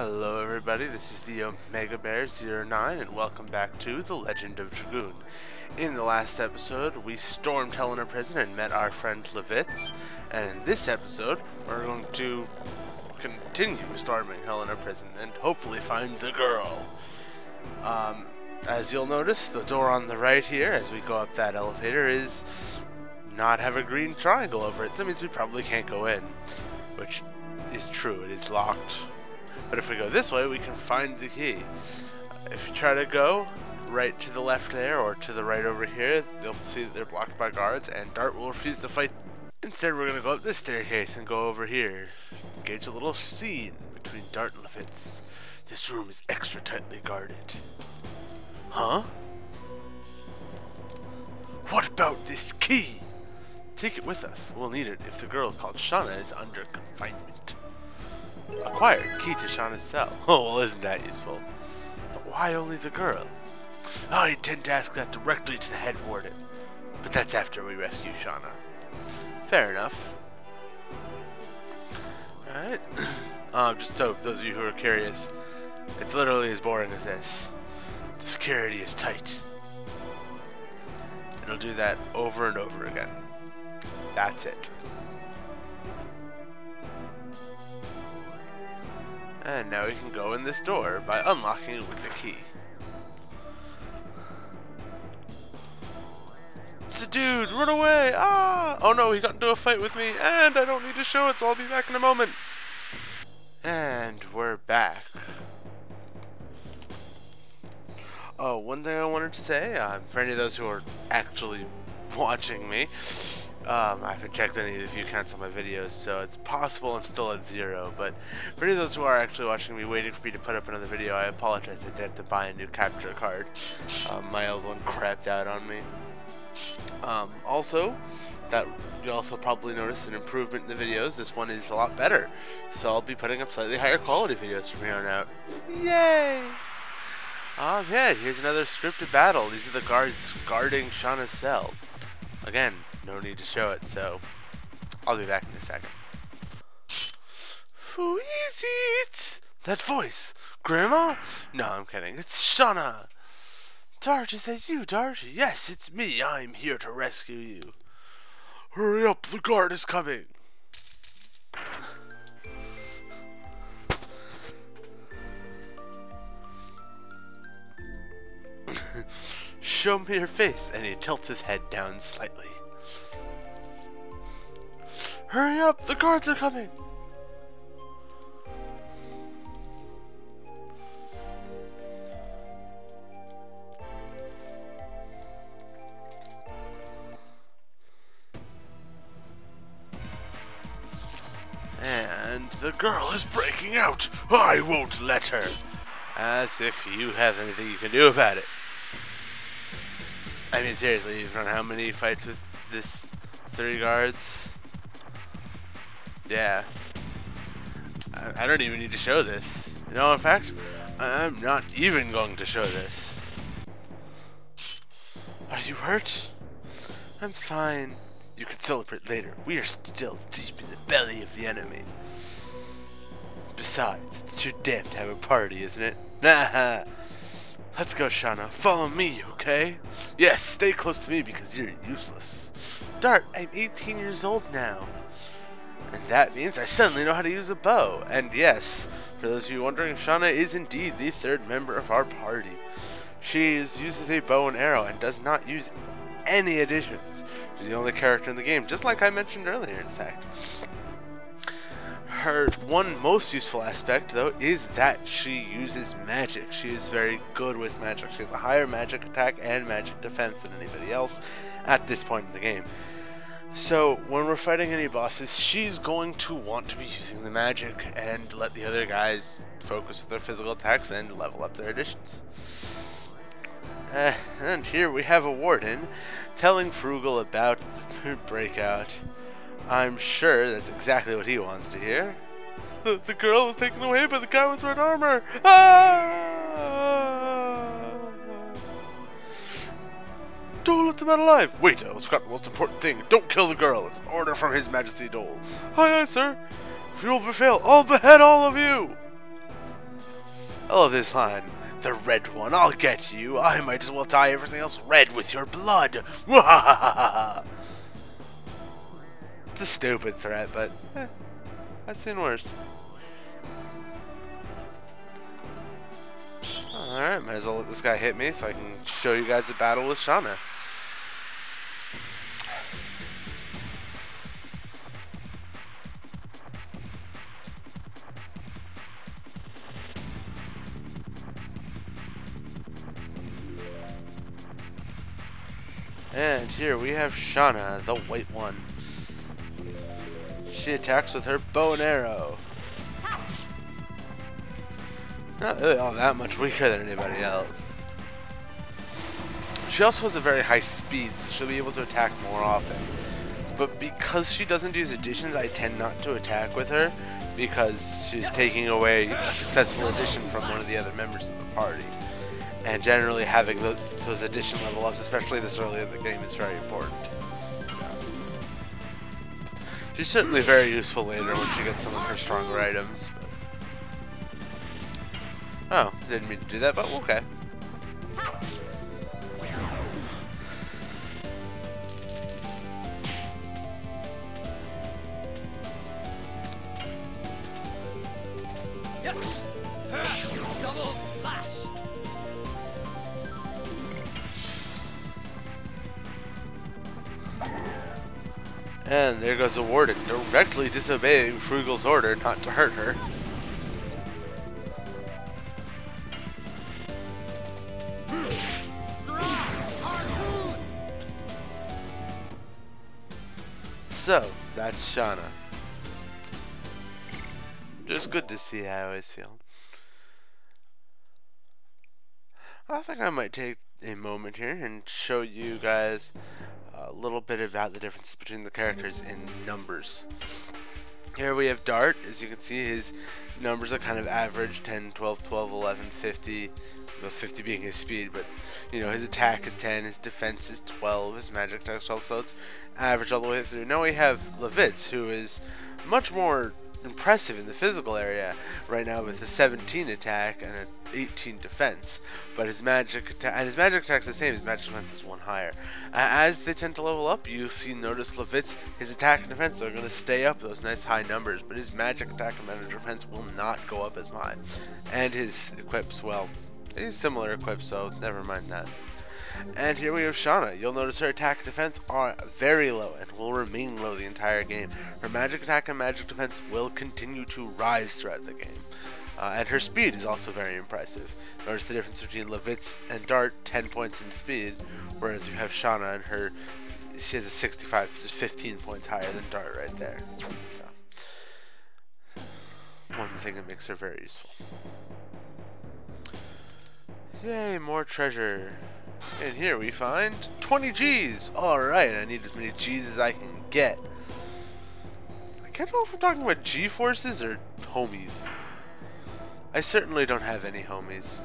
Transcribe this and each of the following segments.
Hello everybody, this is the Omega Bear 09 and welcome back to The Legend of Dragoon. In the last episode, we stormed Hellena Prison and met our friend Levitz, and in this episode, we're going to continue storming Hellena Prison and hopefully find the girl. As you'll notice, the door on the right here, as we go up that elevator, is not have a green triangle over it. That means we probably can't go in, which is true, it is locked. But if we go this way, we can find the key. If you try to go right to the left there, or to the right over here, you'll see that they're blocked by guards, and Dart will refuse to fight. Instead, we're going to go up this staircase and go over here. Engage a little scene between Dart and Levitz. This room is extra tightly guarded. Huh? What about this key? Take it with us. We'll need it if the girl called Shana is under confinement. Acquired. Key to Shana's cell. Oh, well, isn't that useful? But why only the girl? I intend to ask that directly to the head warden. But that's after we rescue Shana. Fair enough. Alright. Just so those of you who are curious, it's literally as boring as this. The security is tight. It'll do that over and over again. That's it. And now we can go in this door by unlocking it with the key. It's a dude! Run away! Ah! Oh no, he got into a fight with me, and I don't need to show it, so I'll be back in a moment. And we're back. Oh, one thing I wanted to say, for any of those who are actually watching me, I haven't checked any of the view counts on my videos, so it's possible I'm still at 0, but for any of those who are actually watching me waiting for me to put up another video, I apologize. I did have to buy a new capture card. My old one crapped out on me. Also, that you also probably noticed an improvement in the videos. This one is a lot better, so I'll be putting up slightly higher quality videos from here on out. Yay! Yeah, here's another scripted battle. These are the guards guarding Shana's cell. Again, no need to show it, so I'll be back in a second. Who is it? That voice? Grandma? No, I'm kidding. It's Shana. Dart, is that you, Dart? Yes, it's me. I'm here to rescue you. Hurry up, the guard is coming. Show me your face, and he tilts his head down slightly. Hurry up, the guards are coming! And the girl is breaking out! I won't let her! As if you have anything you can do about it. I mean, seriously, you've run how many fights with this 3 guards? Yeah. I don't even need to show this. You know, in fact, I'm not even going to show this. Are you hurt? I'm fine. You can celebrate later. We are still deep in the belly of the enemy. Besides, it's too damn to have a party, isn't it? Nah. Let's go, Shana. Follow me, okay? Yes, stay close to me because you're useless. Dart, I'm 18 years old now. And that means I suddenly know how to use a bow. And yes, for those of you wondering, Shana is indeed the 3rd member of our party. She uses a bow and arrow and does not use any additions. She's the only character in the game, just like I mentioned earlier, in fact. Her one most useful aspect, though, is that she uses magic. She is very good with magic. She has a higher magic attack and magic defense than anybody else at this point in the game. So, when we're fighting any bosses, she's going to want to be using the magic and let the other guys focus with their physical attacks and level up their additions. And here we have a warden telling Fruegal about the breakout. I'm sure that's exactly what he wants to hear. The girl was taken away by the guy with red armor! Ah! Don't let them out alive! Wait, I almost forgot the most important thing. Don't kill the girl. It's an order from His Majesty Dole. Aye, aye, sir. If you will prevail, I'll behead all of you! I love this line. The red one, I'll get you. I might as well dye everything else red with your blood. It's a stupid threat, but I've seen worse. Alright, might as well let this guy hit me so I can show you guys a battle with Shana. And here we have Shana, the white one. She attacks with her bow and arrow. Not really all that much weaker than anybody else. She also has a very high speed, so she'll be able to attack more often. But because she doesn't use additions, I tend not to attack with her, because she's taking away a successful addition from one of the other members of the party. And generally having those addition level ups, especially this early in the game, is very important. So. She's certainly very useful later when she gets some of her stronger items. Oh, didn't mean to do that, but okay. Yes. Double slash. And there goes the warden, directly disobeying Fruegal's order not to hurt her. So, that's Shana. Just good to see, I always feel. I think I might take a moment here and show you guys a little bit about the difference between the characters in numbers. Here we have Dart. As you can see, his numbers are kind of average, 10, 12, 12, 11, 50, well, 50 being his speed, but you know, his attack is 10, his defense is 12, his magic attack is 12, so it's average all the way through. Now we have Levitz, who is much more impressive in the physical area right now with a 17 attack and an 18 defense, but his magic attack is the same. His magic defense is one higher. As they tend to level up, you notice Levitz, his attack and defense are going to stay up those nice high numbers, but his magic attack and magic defense will not go up as high. And his equips, well, they use similar equips, so never mind that. And here we have Shana. You'll notice her attack and defense are very low and will remain low the entire game. Her magic attack and magic defense will continue to rise throughout the game. And her speed is also very impressive. Notice the difference between Levitz and Dart, 10 points in speed, whereas you have Shana and she has a 65, just 15 points higher than Dart right there. So, one thing that makes her very useful. Yay, more treasure. And here we find 20 G's. Alright, I need as many G's as I can get. I can't tell if I'm talking about G-forces or homies. I certainly don't have any homies.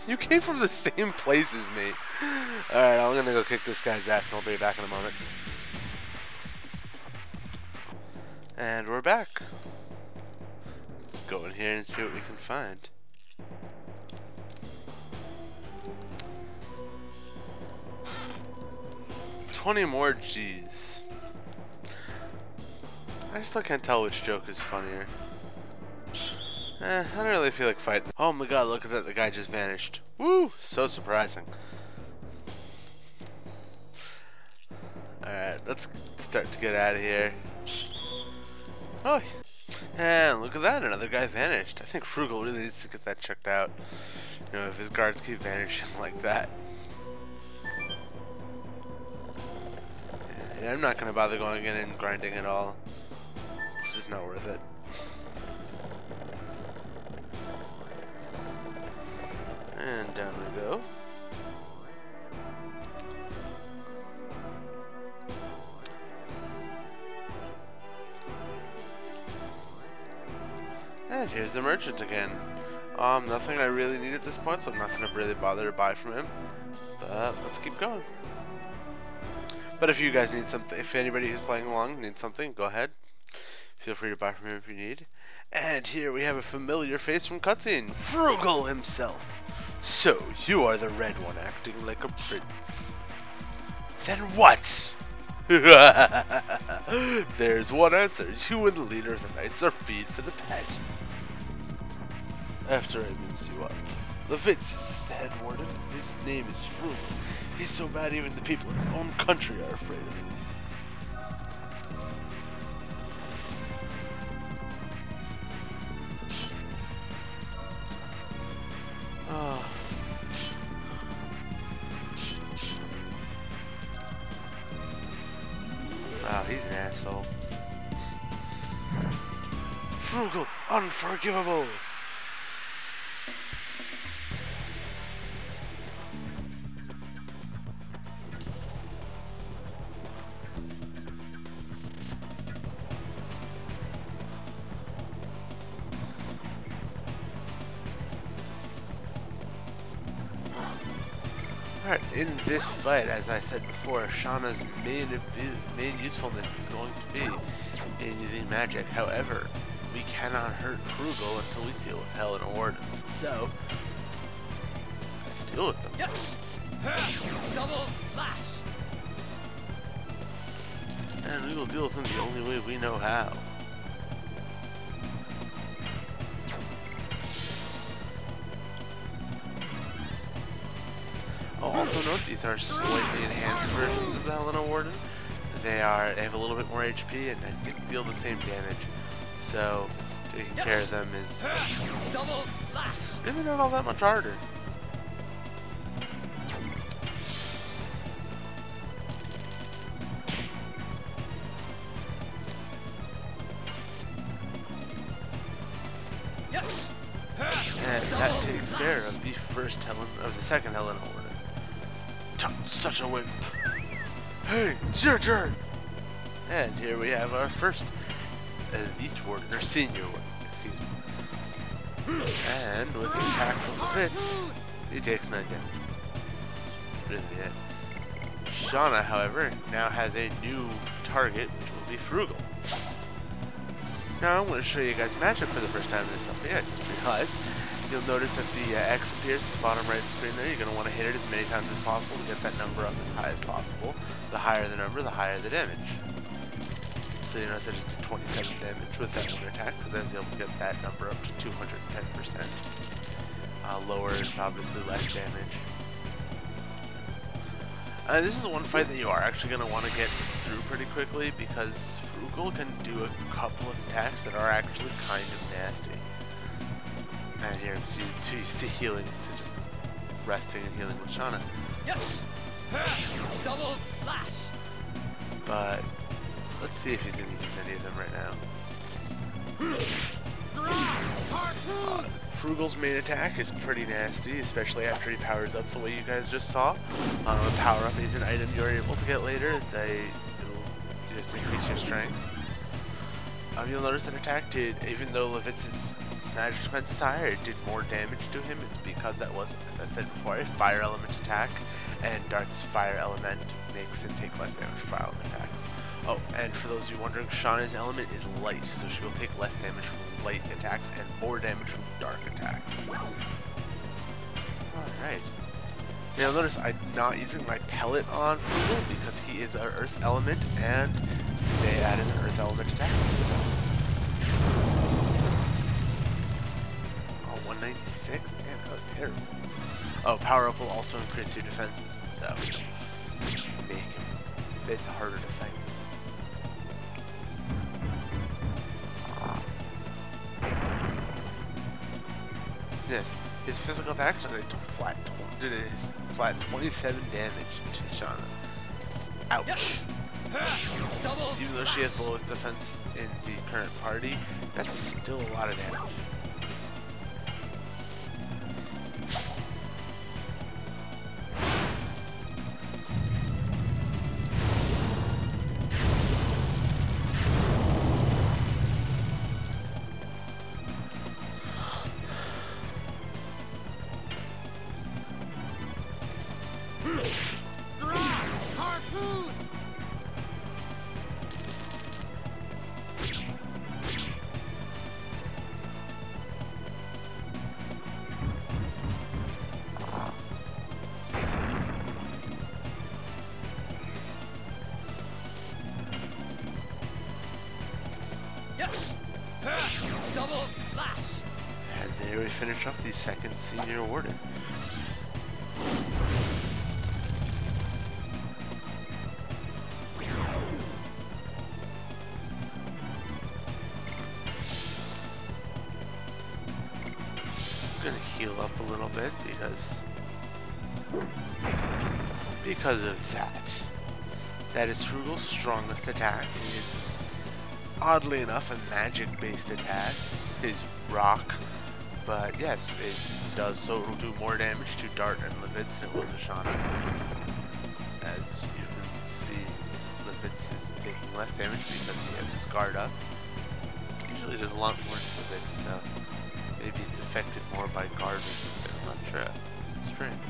You came from the same place as me. Alright, I'm gonna go kick this guy's ass and I'll be back in a moment. And we're back. Let's go in here and see what we can find. $20 more G's. I still can't tell which joke is funnier. I don't really feel like fighting. Oh my god, look at that, the guy just vanished. Woo! So surprising. Alright, let's start to get out of here. Oh, and look at that, another guy vanished. I think Fruegal really needs to get that checked out. You know, if his guards keep vanishing like that. Yeah, I'm not going to bother going in and grinding at all. It's just not worth it. And down we go. And here's the merchant again. Nothing I really need at this point, so I'm not going to really bother to buy from him. But let's keep going. But if you guys need something, if anybody who's playing along needs something, go ahead. Feel free to buy from him if you need. And here we have a familiar face from cutscene, Fruegal himself. So, you are the red one acting like a prince. Then what? There's one answer. You and the leader of the knights are feed for the pet. After I mince you up, Levitz is the head warden. His name is Fruegal. He's so bad even the people in his own country are afraid of him. Wow, he's an asshole. Fruegal, unforgivable! Alright, in this fight, as I said before, Shana's main usefulness is going to be in using magic. However, we cannot hurt Fruegal until we deal with Hellena Wardens. So, let's deal with them. Yep. Double slash. And we will deal with them the only way we know how. Also note, these are slightly enhanced versions of the Hellena Warden. They have a little bit more HP and I think deal the same damage. So taking care of them is Double slash. really not all that much harder. And that takes care of the second Hellena Warden. Such a wimp. Hey, it's your turn! And here we have our first elite warden, or senior warden, excuse me. And with an attack from the Fritz, he takes 9 damage. Really good. Shana, however, now has a new target, which will be Fruegal. Now I'm going to show you guys matchup for the first time in this LP. I just realized. You'll notice that the X appears at the bottom right screen there. You're going to want to hit it as many times as possible to get that number up as high as possible. The higher the number, the higher the damage. So you notice I just did 27 damage with that one attack because I was able to get that number up to 210%. Lower is obviously less damage. This is one fight that you are actually going to want to get through pretty quickly because Fruegal can do a couple of attacks that are actually kind of nasty. And here I'm too used to healing, to just resting and healing with Shana. Yes. Double slash. But let's see if he's going to use any of them right now. Fruegal's main attack is pretty nasty, especially after he powers up the way you guys just saw. A power up is an item you're able to get later. It'll just increase your strength. You'll notice that attack did, even though Levitz's magic defense is higher, it did more damage to him. It's because that was, as I said before, a fire element attack, and Dart's fire element makes it take less damage for fire element attacks. Oh, and for those of you wondering, Shana's element is light, so she will take less damage from light attacks and more damage from dark attacks. Alright. Now notice I'm not using my pellet on Fruegal because he is an earth element, and they added an earth element attack. So. 196? Damn, that was terrible. Oh, power up will also increase your defenses, so make him a bit harder to fight. Yes, his physical attacks did flat 27 damage to Shana. Ouch. Even though she has the lowest defense in the current party, that's still a lot of damage. Double slash. And there we finish off the second senior warden. I'm gonna heal up a little bit because of that. That is Fruegal's strongest attack. It is, oddly enough, a magic-based attack. His rock. But yes, it does, so it'll do more damage to Dart and Levitz than it will to Shana. As you can see, Levitz is taking less damage because he has his guard up. Usually does a lot more to Levitz, so maybe it's affected more by guard resistance, I'm not sure. Strange.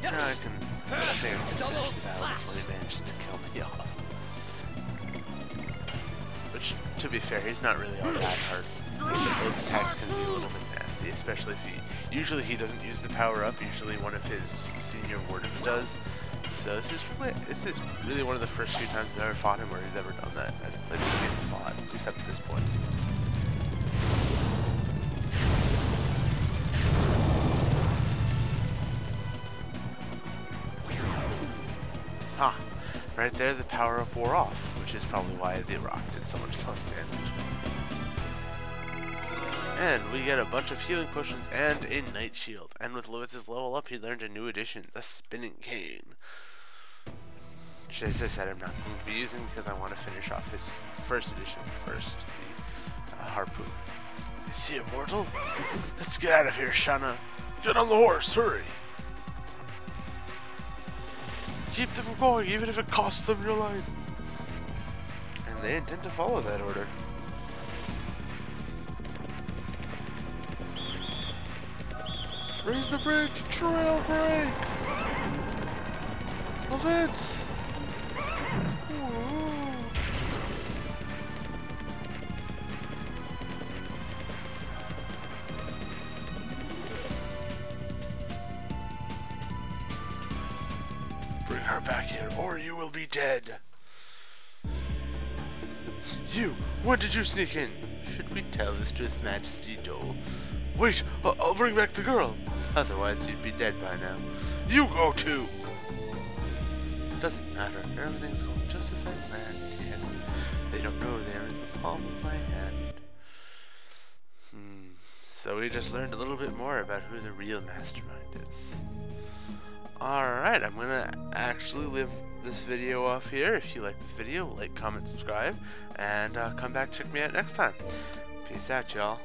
Now I can finish the battle before he manages to kill me off. Which, to be fair, he's not really all that hard. Those attacks can be a little bit nasty, especially if usually he doesn't use the power up, usually one of his senior wardens does. So this is really one of the first few times I've ever fought him where he's ever done that. I've played this game a lot, at least up to this point. Ah, right there the power up wore off, which is probably why the rock did so much less damage. And we get a bunch of healing potions and a Night Shield. And with Lewitz's level up, he learned a new addition, the Spinning Cane. Which, as I said, I'm not going to be using because I want to finish off his first edition first, the Harpoon. Is he immortal? Let's get out of here, Shana. Get on the horse, hurry! Keep them going, even if it costs them your life. And they intend to follow that order. Raise the bridge! Trail break! Levitz! Bring her back here, or you will be dead. You! When did you sneak in? Should we tell this to His Majesty Dole? Wait! I'll bring back the girl! Otherwise you'd be dead by now. You go too! Doesn't matter. Everything's going just as I planned. Yes. They don't know they're in the palm of my hand. So we just learned a little bit more about who the real mastermind is. Alright, I'm gonna actually leave this video off here. If you like this video, like, comment, subscribe, and come back and check me out next time. Peace out, y'all.